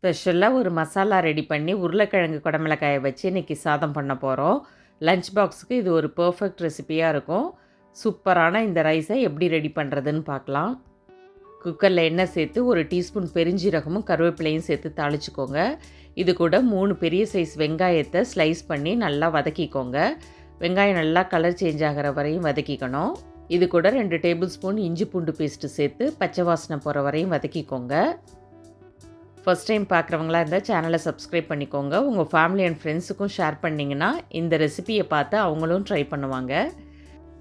ஸ்பெஷலாக ஒரு மசாலா ரெடி பண்ணி உருளைக்கிழங்கு குடமிளகாயை வச்சு இன்றைக்கி சாதம் பண்ண போகிறோம். லஞ்ச் பாக்ஸுக்கு இது ஒரு பர்ஃபெக்ட் ரெசிபியாக இருக்கும். சூப்பரான இந்த ரைஸை எப்படி ரெடி பண்ணுறதுன்னு பார்க்கலாம். குக்கரில் எண்ணெய் சேர்த்து ஒரு டீஸ்பூன் பெருஞ்சீரகமும் கருவேப்பிலையும் சேர்த்து தாளிச்சுக்கோங்க. இது கூட 3 பெரிய சைஸ் வெங்காயத்தை ஸ்லைஸ் பண்ணி நல்லா வதக்கிக்கோங்க. வெங்காயம் நல்லா கலர் சேஞ்ச் ஆகிற வரையும் வதக்கிக்கணும். இது கூட 2 டேபிள் ஸ்பூன் இஞ்சி பூண்டு பேஸ்ட்டு சேர்த்து பச்சை வாசனை போகிற வரையும் வதக்கிக்கோங்க. ஃபஸ்ட் டைம் பார்க்குறவங்களா இருந்தால் சேனலை சப்ஸ்கிரைப் பண்ணிக்கோங்க. உங்கள் ஃபேமிலி அண்ட் ஃப்ரெண்ட்ஸுக்கும் ஷேர் பண்ணிங்கன்னா இந்த ரெசிபியை பார்த்து அவங்களும் ட்ரை பண்ணுவாங்க.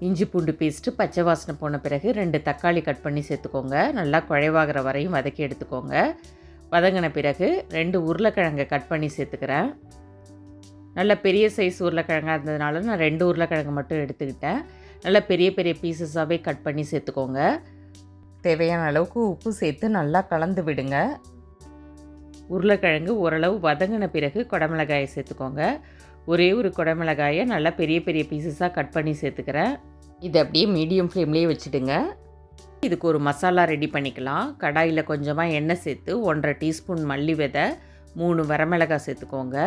இஞ்சி பூண்டு பேஸ்ட்டு பச்சை வாசனை போன பிறகு 2 தக்காளி கட் பண்ணி சேர்த்துக்கோங்க. நல்லா குழைவாகிற வரையும் வதக்கி எடுத்துக்கோங்க. வதங்கின பிறகு 2 உருளைக்கிழங்கை கட் பண்ணி சேர்த்துக்கிறேன். நல்ல பெரிய சைஸ் உருளைக்கிழங்காக இருந்ததுனால நான் 2 உருளைக்கிழங்கு மட்டும் எடுத்துக்கிட்டேன். நல்லா பெரிய பெரிய பீசஸாகவே கட் பண்ணி சேர்த்துக்கோங்க. தேவையான அளவுக்கு உப்பு சேர்த்து நல்லா கலந்து விடுங்க. உருளைக்கிழங்கு ஓரளவு வதங்கின பிறகு குடமிளகாயை சேர்த்துக்கோங்க. ஒரே ஒரு குடமிளகாயை நல்லா பெரிய பெரிய பீசஸாக கட் பண்ணி சேர்த்துக்கிறேன். இதை அப்படியே மீடியம் ஃப்ளேம்லேயே வச்சுடுங்க. இதுக்கு ஒரு மசாலா ரெடி பண்ணிக்கலாம். கடாயில் கொஞ்சமாக எண்ணெய் சேர்த்து 1.5 டீஸ்பூன் மல்லி விதை, 3 வரமிளகாய் சேர்த்துக்கோங்க.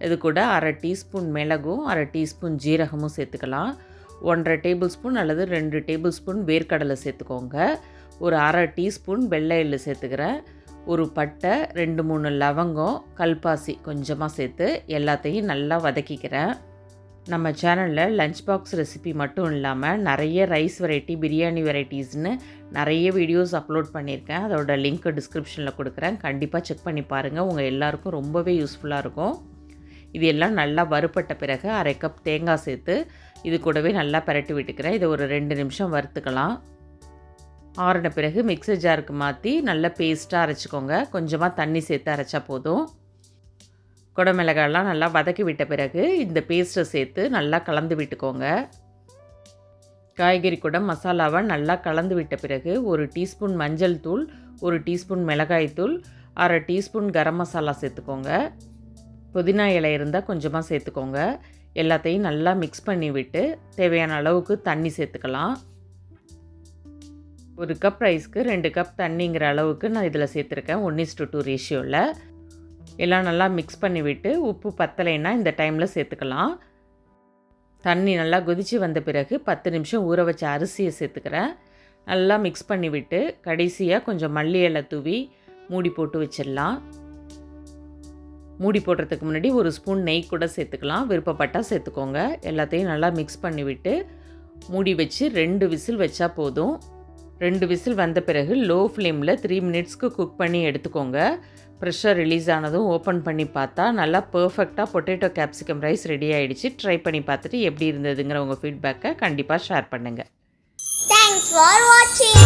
இது கூட 1/2 டீஸ்பூன் மிளகும் 1/2 டீஸ்பூன் ஜீரகமும் சேர்த்துக்கலாம். 1.5 டேபிள் ஸ்பூன் அல்லது 2 டேபிள் ஸ்பூன் வேர்க்கடலை சேர்த்துக்கோங்க. ஒரு 1/2 டீஸ்பூன் வெள்ளை எள்ளு சேர்த்துக்கிறேன். ஒரு பட்டை, 2-3 லவங்கம், கல்பாசி கொஞ்சமாக சேர்த்து எல்லாத்தையும் நல்லா வதக்கிக்கிறேன். நம்ம சேனலில் லஞ்ச் பாக்ஸ் ரெசிபி மட்டும் இல்லாமல் நிறைய ரைஸ் வெரைட்டி, பிரியாணி வெரைட்டிஸ்னு நிறைய வீடியோஸ் அப்லோட் பண்ணியிருக்கேன். அதோட லிங்க் டிஸ்கிரிப்ஷனில் கொடுக்குறேன். கண்டிப்பாக செக் பண்ணி பாருங்கள். உங்கள் எல்லாருக்கும் ரொம்பவே யூஸ்ஃபுல்லாக இருக்கும். இது எல்லாம் நல்லா வறுப்பட்ட பிறகு 1/2 கப் தேங்காய் சேர்த்து இது கூடவே நல்லா பரட்டி விட்டுக்கிறேன். இதை ஒரு 2 நிமிஷம் வறுத்துக்கலாம். ஆறின பிறகு மிக்ஸர் ஜாருக்கு மாற்றி நல்லா பேஸ்ட்டாக அரைச்சிக்கோங்க. கொஞ்சமாக தண்ணி சேர்த்து அரைச்சா போதும். குடமிளகாயெல்லாம் நல்லா வதக்கி விட்ட பிறகு இந்த பேஸ்ட்டை சேர்த்து நல்லா கலந்து விட்டுக்கோங்க. காய்கறி கூட மசாலாவை நல்லா கலந்து விட்ட பிறகு 1 டீஸ்பூன் மஞ்சள் தூள், 1 டீஸ்பூன் மிளகாய் தூள், 1/2 டீஸ்பூன் கரம் மசாலா சேர்த்துக்கோங்க. புதினா இலை இருந்தால் கொஞ்சமாக சேர்த்துக்கோங்க. எல்லாத்தையும் நல்லா மிக்ஸ் பண்ணி விட்டு தேவையான அளவுக்கு தண்ணி சேர்த்துக்கலாம். 1 கப் ரைஸ்க்கு 2 கப் தண்ணிங்கிற அளவுக்கு நான் இதில் சேர்த்துருக்கேன். 1:2 ரேஷியோவில். எல்லாம் நல்லா மிக்ஸ் பண்ணி விட்டு உப்பு பத்தலைன்னா இந்த டைமில் சேர்த்துக்கலாம். தண்ணி நல்லா கொதித்து வந்த பிறகு 10 நிமிஷம் ஊற வச்ச அரிசியை சேர்த்துக்கிறேன். நல்லா மிக்ஸ் பண்ணி விட்டு கடைசியாக கொஞ்சம் மல்லி இலை தூவி மூடி போட்டு வச்சிடலாம். மூடி போடுறதுக்கு முன்னாடி 1 ஸ்பூன் நெய் கூட சேர்த்துக்கலாம். விருப்பப்பட்டால் சேர்த்துக்கோங்க. எல்லாத்தையும் நல்லா மிக்ஸ் பண்ணி விட்டு மூடி வச்சு 2 விசில் வச்சா போதும். 2 விசில் வந்த பிறகு லோ ஃப்ளேமில் 3 மினிட்ஸ்க்கு குக் பண்ணி எடுத்துக்கோங்க. ப்ரெஷர் ரிலீஸ் ஆனதும் ஓப்பன் பண்ணி பார்த்தா நல்லா பர்ஃபெக்டாக பொட்டேட்டோ கேப்சிகம் ரைஸ் ரெடி ஆகிடுச்சு. ட்ரை பண்ணி பார்த்துட்டு எப்படி இருந்ததுங்கிற உங்கள் ஃபீட்பேக்கை கண்டிப்பாக ஷேர் பண்ணுங்கள். Thanks for watching.